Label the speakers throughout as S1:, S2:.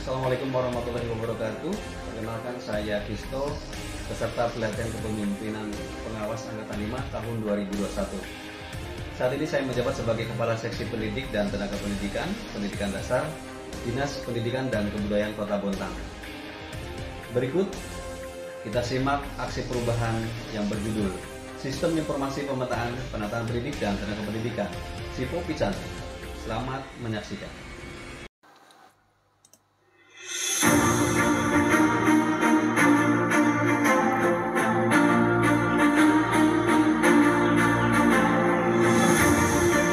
S1: Assalamualaikum warahmatullahi wabarakatuh. Perkenalkan, saya Kisto, peserta pelatihan kepemimpinan pengawas angkatan 5 tahun 2021. Saat ini saya menjabat sebagai Kepala Seksi Pendidik dan Tenaga Pendidikan, Pendidikan Dasar, Dinas Pendidikan dan Kebudayaan Kota Bontang. Berikut kita simak aksi perubahan yang berjudul Sistem Informasi Pemetaan Penataan Pendidik dan Tenaga Pendidikan, SIPO Picanti. Selamat menyaksikan.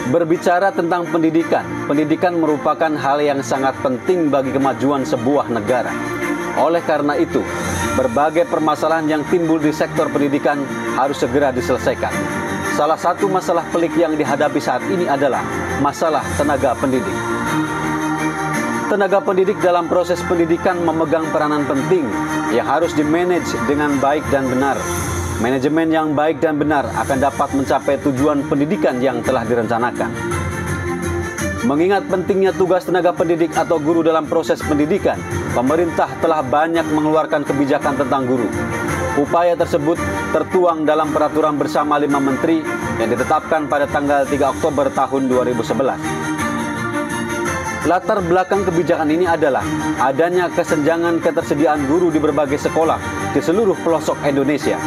S2: Berbicara tentang pendidikan merupakan hal yang sangat penting bagi kemajuan sebuah negara. Oleh karena itu, berbagai permasalahan yang timbul di sektor pendidikan harus segera diselesaikan. Salah satu masalah pelik yang dihadapi saat ini adalah masalah tenaga pendidik. Tenaga pendidik dalam proses pendidikan memegang peranan penting yang harus dimanage dengan baik dan benar. Manajemen yang baik dan benar akan dapat mencapai tujuan pendidikan yang telah direncanakan. Mengingat pentingnya tugas tenaga pendidik atau guru dalam proses pendidikan, pemerintah telah banyak mengeluarkan kebijakan tentang guru. Upaya tersebut tertuang dalam Peraturan Bersama 5 Menteri yang ditetapkan pada tanggal 3 Oktober tahun 2011. Latar belakang kebijakan ini adalah adanya kesenjangan ketersediaan guru di berbagai sekolah di seluruh pelosok Indonesia.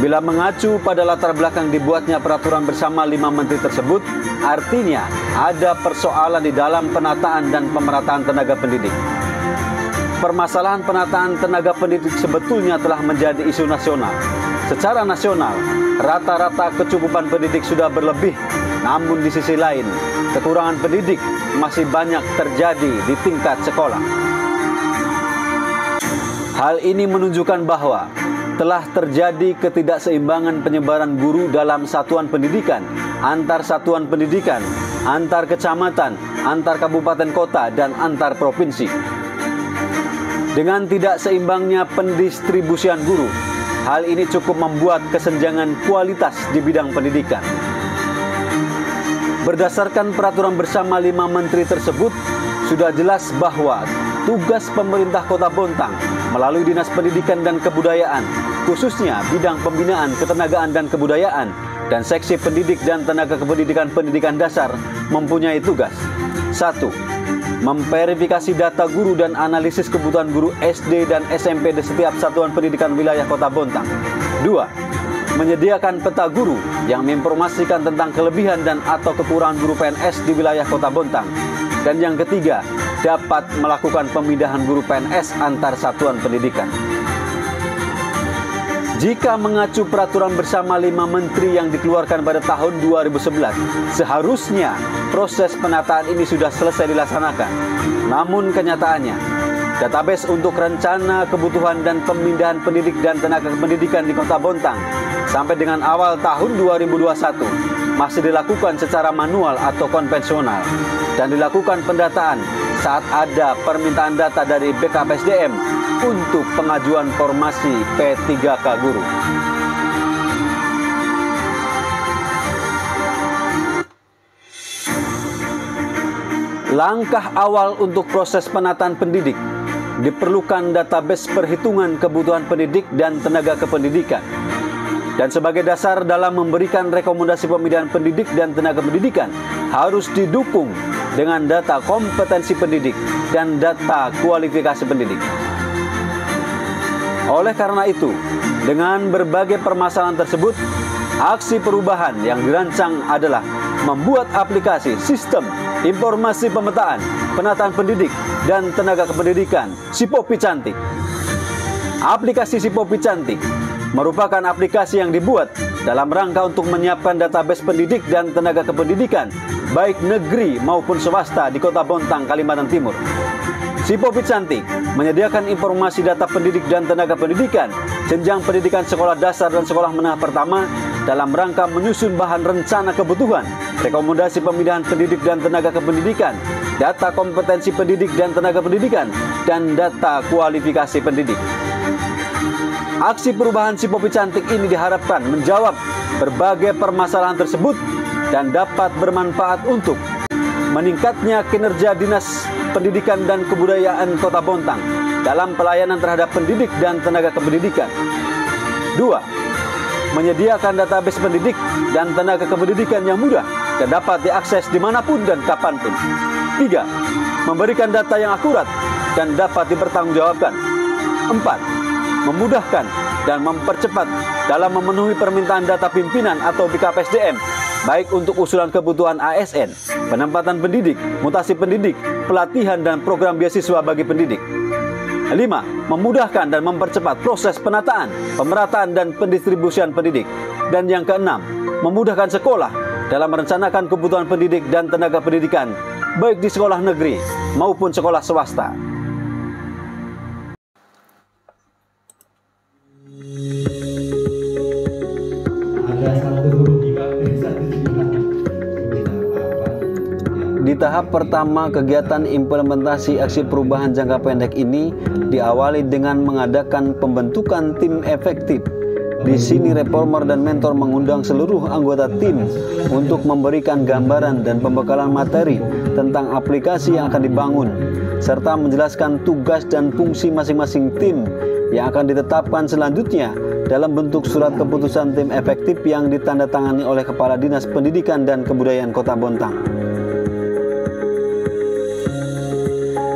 S2: Bila mengacu pada latar belakang dibuatnya Peraturan Bersama 5 Menteri tersebut, artinya ada persoalan di dalam penataan dan pemerataan tenaga pendidik. Permasalahan penataan tenaga pendidik sebetulnya telah menjadi isu nasional. Secara nasional, rata-rata kecukupan pendidik sudah berlebih, namun di sisi lain, kekurangan pendidik masih banyak terjadi di tingkat sekolah. Hal ini menunjukkan bahwa telah terjadi ketidakseimbangan penyebaran guru dalam satuan pendidikan, antar satuan pendidikan, antar kecamatan, antar kabupaten kota, dan antar provinsi. Dengan tidak seimbangnya pendistribusian guru, hal ini cukup membuat kesenjangan kualitas di bidang pendidikan. Berdasarkan Peraturan Bersama 5 Menteri tersebut, sudah jelas bahwa tugas pemerintah Kota Bontang melalui Dinas Pendidikan dan Kebudayaan, khususnya bidang pembinaan, ketenagaan dan kebudayaan, dan Seksi Pendidik dan Tenaga Kependidikan Pendidikan Dasar mempunyai tugas. 1. Memverifikasi data guru dan analisis kebutuhan guru SD dan SMP di setiap satuan pendidikan wilayah Kota Bontang. 2. Menyediakan peta guru yang menginformasikan tentang kelebihan dan atau kekurangan guru PNS di wilayah Kota Bontang. Dan yang ketiga, dapat melakukan pemindahan guru PNS antar satuan pendidikan. Jika mengacu Peraturan Bersama 5 Menteri yang dikeluarkan pada tahun 2011, seharusnya proses penataan ini sudah selesai dilaksanakan. Namun kenyataannya, database untuk rencana kebutuhan dan pemindahan pendidik dan tenaga pendidikan di Kota Bontang sampai dengan awal tahun 2021 masih dilakukan secara manual atau konvensional dan dilakukan pendataan saat ada permintaan data dari BKPSDM untuk pengajuan formasi P3K guru. Langkah awal untuk proses penataan pendidik diperlukan database perhitungan kebutuhan pendidik dan tenaga kependidikan. Dan sebagai dasar dalam memberikan rekomendasi pemindahan pendidik dan tenaga pendidikan harus didukung dengan data kompetensi pendidik dan data kualifikasi pendidik. Oleh karena itu, dengan berbagai permasalahan tersebut, aksi perubahan yang dirancang adalah membuat aplikasi Sistem Informasi Pemetaan Penataan Pendidik dan Tenaga Kependidikan SIPO Picanti. Aplikasi SIPO Picanti merupakan aplikasi yang dibuat dalam rangka untuk menyiapkan database pendidik dan tenaga kependidikan baik negeri maupun swasta di Kota Bontang, Kalimantan Timur. SIPO Picanti menyediakan informasi data pendidik dan tenaga pendidikan jenjang pendidikan sekolah dasar dan sekolah menengah pertama dalam rangka menyusun bahan rencana kebutuhan, rekomendasi pemindahan pendidik dan tenaga kependidikan, data kompetensi pendidik dan tenaga pendidikan, dan data kualifikasi pendidik. Aksi perubahan SIPO Picanti ini diharapkan menjawab berbagai permasalahan tersebut dan dapat bermanfaat untuk meningkatnya kinerja Dinas Pendidikan dan Kebudayaan Kota Bontang dalam pelayanan terhadap pendidik dan tenaga kependidikan. 2. Menyediakan database pendidik dan tenaga kependidikan yang mudah dan dapat diakses dimanapun dan kapanpun. 3. Memberikan data yang akurat dan dapat dipertanggungjawabkan. 4. Memudahkan dan mempercepat dalam memenuhi permintaan data pimpinan atau BKPSDM, baik untuk usulan kebutuhan ASN, penempatan pendidik, mutasi pendidik, pelatihan dan program beasiswa bagi pendidik. 5. Memudahkan dan mempercepat proses penataan, pemerataan dan pendistribusian pendidik. Dan yang keenam, memudahkan sekolah dalam merencanakan kebutuhan pendidik dan tenaga pendidikan, baik di sekolah negeri maupun sekolah swasta. Di tahap pertama, kegiatan implementasi aksi perubahan jangka pendek ini diawali dengan mengadakan pembentukan tim efektif. Di sini reformer dan mentor mengundang seluruh anggota tim untuk memberikan gambaran dan pembekalan materi tentang aplikasi yang akan dibangun, serta menjelaskan tugas dan fungsi masing-masing tim yang akan ditetapkan selanjutnya dalam bentuk surat keputusan tim efektif yang ditandatangani oleh Kepala Dinas Pendidikan dan Kebudayaan Kota Bontang.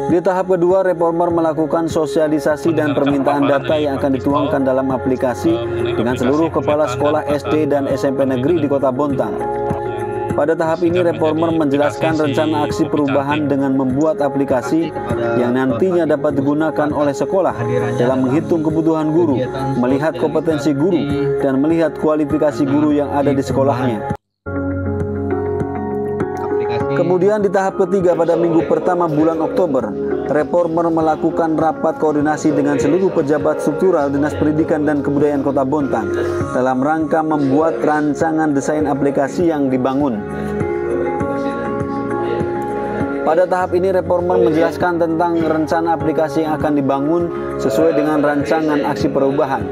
S2: Di tahap kedua, reformer melakukan sosialisasi dan permintaan data yang akan dituangkan dalam aplikasi dengan seluruh kepala sekolah SD dan SMP negeri di Kota Bontang. Pada tahap ini, reformer menjelaskan rencana aksi perubahan dengan membuat aplikasi yang nantinya dapat digunakan oleh sekolah dalam menghitung kebutuhan guru, melihat kompetensi guru, dan melihat kualifikasi guru yang ada di sekolahnya. Kemudian di tahap ketiga pada minggu pertama bulan Oktober, reformer melakukan rapat koordinasi dengan seluruh pejabat struktural Dinas Pendidikan dan Kebudayaan Kota Bontang dalam rangka membuat rancangan desain aplikasi yang dibangun. Pada tahap ini, reformer menjelaskan tentang rencana aplikasi yang akan dibangun sesuai dengan rancangan aksi perubahan.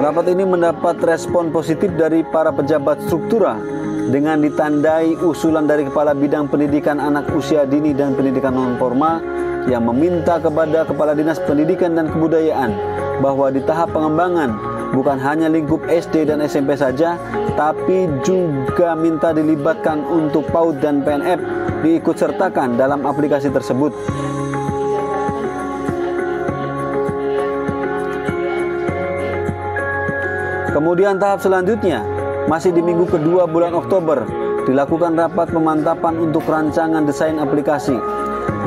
S2: Rapat ini mendapat respon positif dari para pejabat struktural dengan ditandai usulan dari Kepala Bidang Pendidikan Anak Usia Dini dan Pendidikan Non-Formal yang meminta kepada Kepala Dinas Pendidikan dan Kebudayaan bahwa di tahap pengembangan bukan hanya lingkup SD dan SMP saja, tapi juga minta dilibatkan untuk PAUD dan PNF diikut sertakan dalam aplikasi tersebut. Kemudian tahap selanjutnya, masih di minggu kedua bulan Oktober, dilakukan rapat pemantapan untuk rancangan desain aplikasi.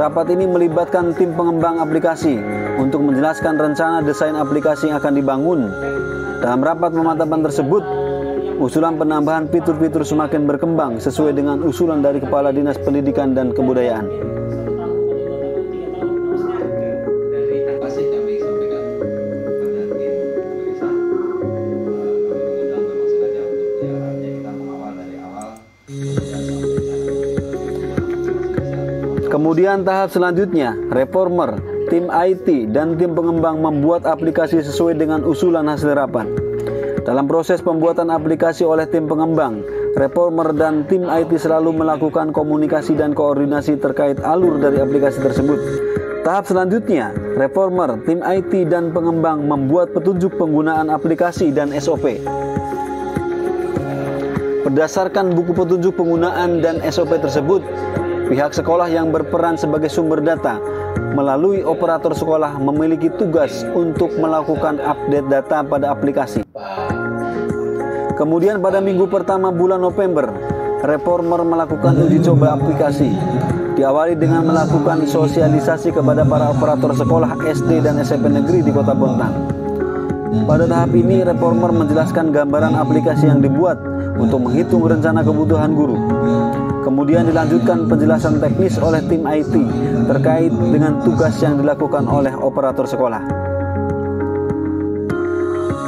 S2: Rapat ini melibatkan tim pengembang aplikasi untuk menjelaskan rencana desain aplikasi yang akan dibangun. Dalam rapat pemantapan tersebut, usulan penambahan fitur-fitur semakin berkembang sesuai dengan usulan dari Kepala Dinas Pendidikan dan Kebudayaan. Kemudian tahap selanjutnya, reformer, tim IT, dan tim pengembang membuat aplikasi sesuai dengan usulan hasil rapat. Dalam proses pembuatan aplikasi oleh tim pengembang, reformer dan tim IT selalu melakukan komunikasi dan koordinasi terkait alur dari aplikasi tersebut. Tahap selanjutnya, reformer, tim IT, dan pengembang membuat petunjuk penggunaan aplikasi dan SOP. Berdasarkan buku petunjuk penggunaan dan SOP tersebut, pihak sekolah yang berperan sebagai sumber data melalui operator sekolah memiliki tugas untuk melakukan update data pada aplikasi. Kemudian pada minggu pertama bulan November, reformer melakukan uji coba aplikasi. Diawali dengan melakukan sosialisasi kepada para operator sekolah SD dan SMP negeri di Kota Bontang. Pada tahap ini, reformer menjelaskan gambaran aplikasi yang dibuat untuk menghitung rencana kebutuhan guru. Kemudian dilanjutkan penjelasan teknis oleh tim IT terkait dengan tugas yang dilakukan oleh operator sekolah.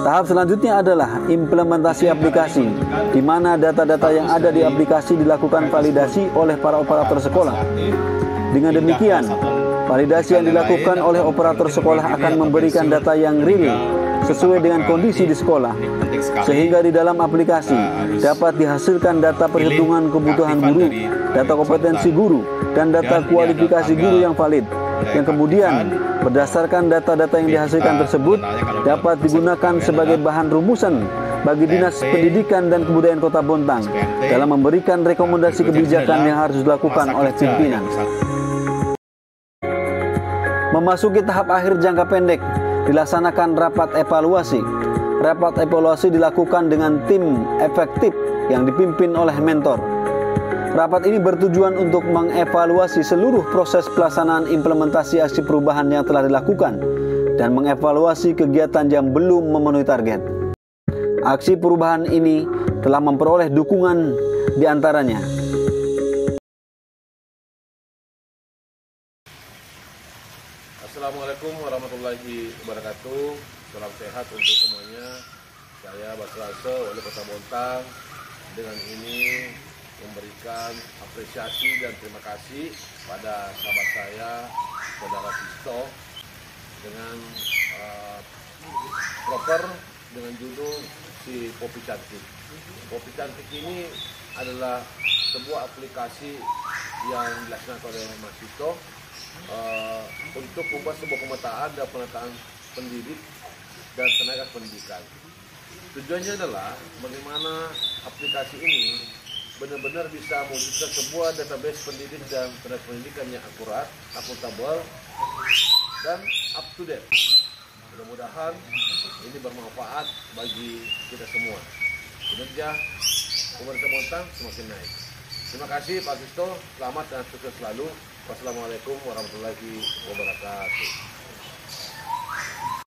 S2: Tahap selanjutnya adalah implementasi aplikasi, di mana data-data yang ada di aplikasi dilakukan validasi oleh para operator sekolah. Dengan demikian, validasi yang dilakukan oleh operator sekolah akan memberikan data yang real sesuai dengan kondisi di sekolah, sehingga di dalam aplikasi dapat dihasilkan data perhitungan kebutuhan guru, data kompetensi guru, dan data kualifikasi guru yang valid, yang kemudian berdasarkan data-data yang dihasilkan tersebut dapat digunakan sebagai bahan rumusan bagi Dinas Pendidikan dan Kebudayaan Kota Bontang dalam memberikan rekomendasi kebijakan yang harus dilakukan oleh pimpinan. Memasuki tahap akhir jangka pendek, dilaksanakan rapat evaluasi. Rapat evaluasi dilakukan dengan tim efektif yang dipimpin oleh mentor. Rapat ini bertujuan untuk mengevaluasi seluruh proses pelaksanaan implementasi aksi perubahan yang telah dilakukan dan mengevaluasi kegiatan yang belum memenuhi target. Aksi perubahan ini telah memperoleh dukungan di antaranya.
S3: Assalamualaikum warahmatullahi wabarakatuh. Salam sehat untuk semuanya. Saya Basrasa, Wali Kota Bontang, dengan ini memberikan apresiasi dan terima kasih pada sahabat saya, Saudara Fisto, dengan proper dengan judul si Popi Cantik. Popi Cantik ini adalah sebuah aplikasi yang dilaksanakan oleh Mas Fisto untuk membuat sebuah pemetaan dan penataan pendidik dan tenaga pendidikan. Tujuannya adalah bagaimana aplikasi ini benar-benar bisa mewujudkan sebuah database pendidik dan tenaga pendidikan yang akurat, akuntabel, dan up to date. Mudah-mudahan ini bermanfaat bagi kita semua. Kinerja pemerintah Bontang semakin naik. Terima kasih Pak Fisto, selamat dan sukses selalu. Wassalamualaikum warahmatullahi wabarakatuh.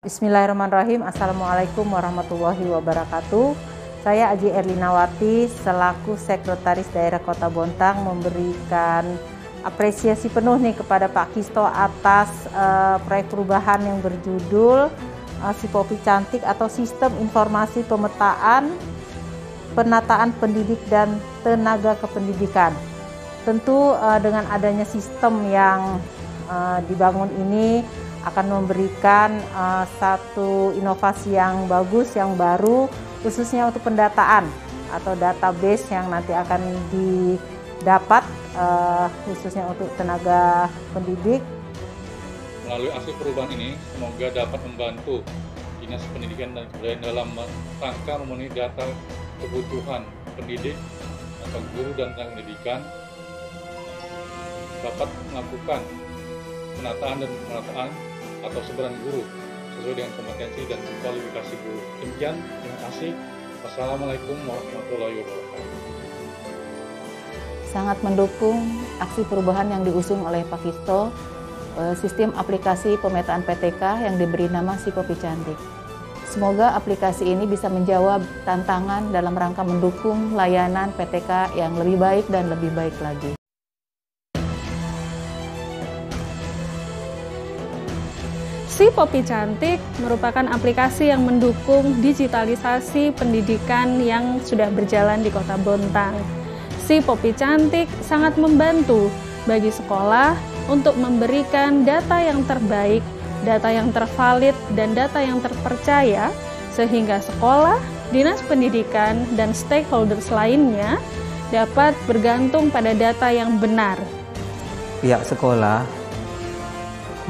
S4: Bismillahirrahmanirrahim. Assalamualaikum warahmatullahi wabarakatuh. Saya Aji Erlinawati selaku Sekretaris Daerah Kota Bontang memberikan apresiasi penuh nih kepada Pak Fisto atas proyek perubahan yang berjudul si Popi Cantik atau Sistem Informasi Pemetaan Penataan Pendidik dan Tenaga Kependidikan. Tentu dengan adanya sistem yang dibangun ini akan memberikan satu inovasi yang bagus, yang baru, khususnya untuk pendataan atau database yang nanti akan didapat khususnya untuk tenaga pendidik.
S5: Melalui aksi perubahan ini, semoga dapat membantu Dinas Pendidikan dan Kebudayaan dalam rangka memenuhi data kebutuhan pendidik atau guru dan tenaga pendidikan, dapat melakukan penataan dan pemetaan atau sebaran guru sesuai dengan kompetensi dan kualifikasi guru. Demikian, terima kasih. Wassalamualaikum warahmatullahi wabarakatuh.
S4: Sangat mendukung aksi perubahan yang diusung oleh Pak Fisto, sistem aplikasi pemetaan PTK yang diberi nama si Popi Cantik. Semoga aplikasi ini bisa menjawab tantangan dalam rangka mendukung layanan PTK yang lebih baik dan lebih baik lagi.
S6: Si Popi Cantik merupakan aplikasi yang mendukung digitalisasi pendidikan yang sudah berjalan di Kota Bontang. Si Popi Cantik sangat membantu bagi sekolah untuk memberikan data yang terbaik, data yang tervalid, dan data yang terpercaya, sehingga sekolah, dinas pendidikan, dan stakeholders lainnya dapat bergantung pada data yang benar.
S7: Pihak sekolah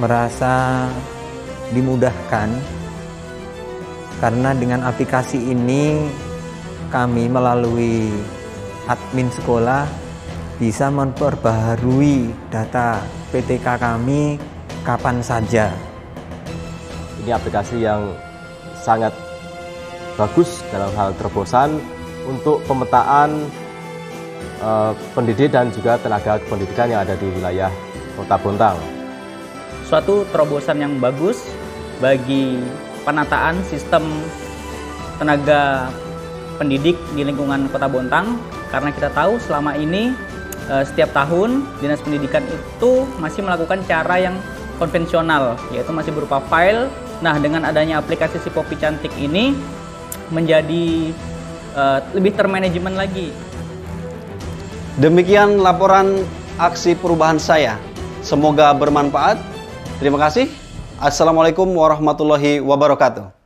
S7: merasa dimudahkan karena dengan aplikasi ini kami melalui admin sekolah bisa memperbaharui data PTK kami kapan saja.
S8: Ini aplikasi yang sangat bagus dalam hal terobosan untuk pemetaan pendidik dan juga tenaga pendidikan yang ada di wilayah Kota Bontang.
S9: Suatu terobosan yang bagus bagi penataan sistem tenaga pendidik di lingkungan Kota Bontang, karena kita tahu selama ini setiap tahun Dinas Pendidikan itu masih melakukan cara yang konvensional, yaitu masih berupa file. Nah, dengan adanya aplikasi si Popi Cantik ini menjadi lebih termanajemen lagi.
S2: Demikian laporan aksi perubahan saya. Semoga bermanfaat. Terima kasih. Assalamualaikum warahmatullahi wabarakatuh.